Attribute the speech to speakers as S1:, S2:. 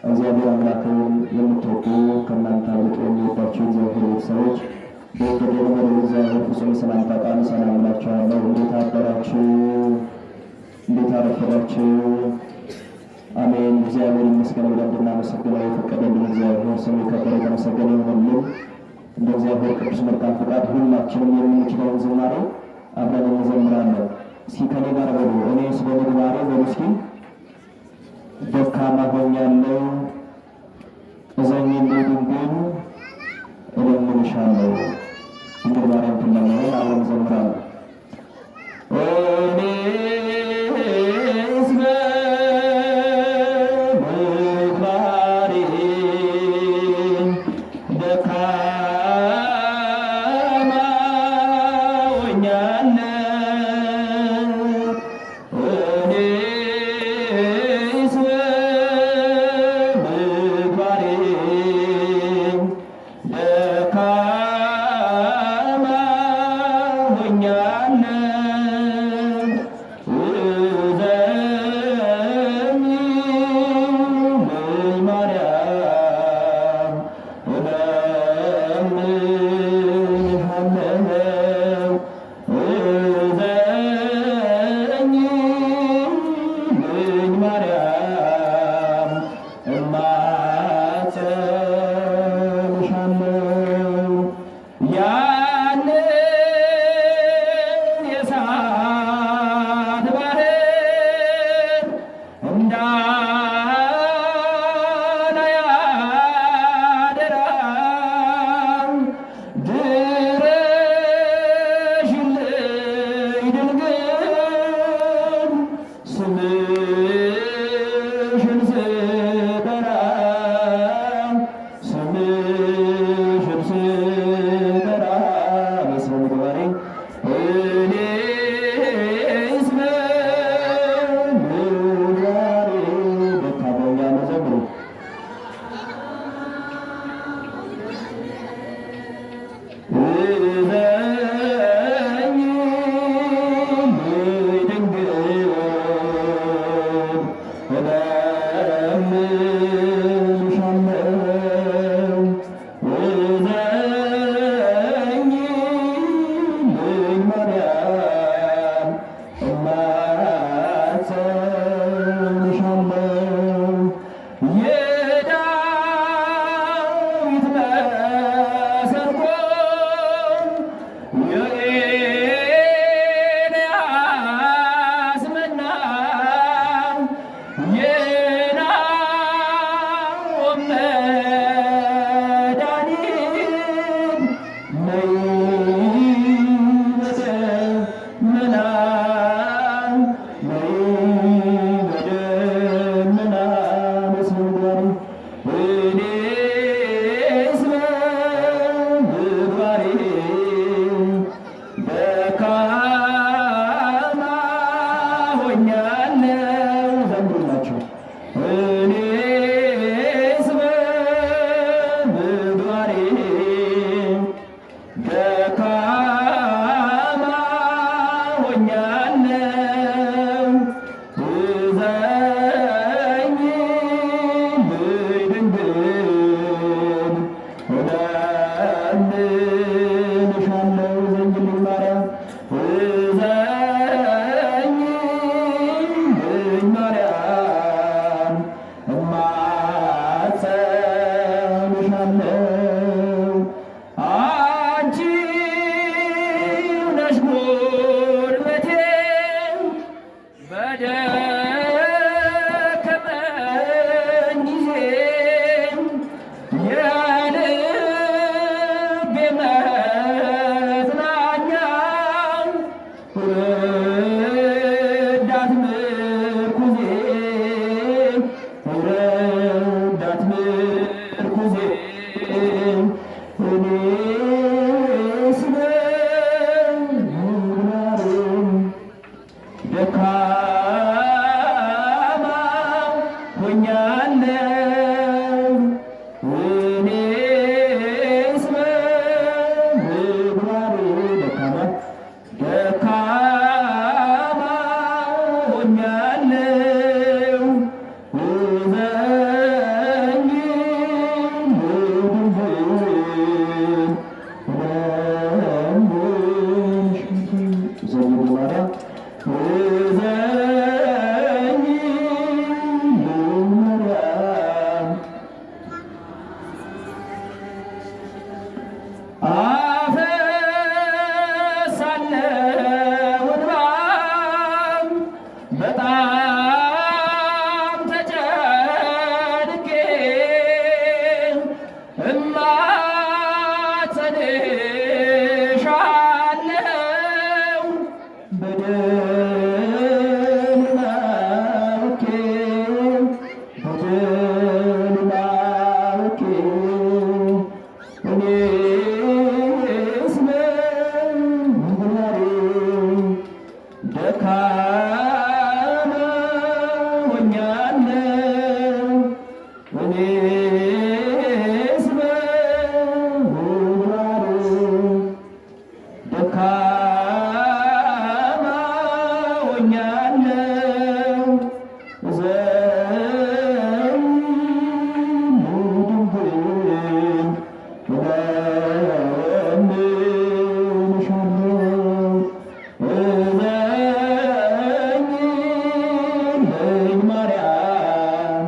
S1: እግዚአብሔር አምላክን የምትወዱ ከእናንተ አብልጦ የሚወዳችሁ እግዚአብሔር ቤተሰቦች በወደደው እግዚአብሔር ፍጹም ሰላምታ ቃል ሰላም እላችኋለሁ። እንዴት አደራችሁ? እንዴት አረፈዳችሁ? አሜን። እግዚአብሔር ይመስገን ብለን እንድናመሰግነው የፈቀደልን እግዚአብሔር ስሙ የከበረ የተመሰገነ ይሁንልን። እንደ እግዚአብሔር ቅዱስ መልካም ፈቃድ ሁላችንም የምንችለውን ዝማሬ አብረን እንዘምራለን። እስኪ ከኔ ጋር በሉ። እኔ ስለ ምግባሬ በምስኪ ደካማ ሆኛለሁ፣ እዘኝልኝ ድንግል እለምንሻለሁ። ድንግል ማርያም ትለምነን። አብረን እንዘምራለን። ሆኛለሁ እኔስ በምግባሬ ደካማ ሆኛለሁ እዘኝ አፈሳለሁ እንባ በጣም ተጨንቄ እማጸንሻለሁ በደሌን አውቄ እኔስ በምግባሬ ደካማ ሆኛለሁ እኔስ በምግባሬ ደካማ ሆኛለሁ እዘኝ ድንግል እለምንሻለሁ እዘኝልኝ ማርያም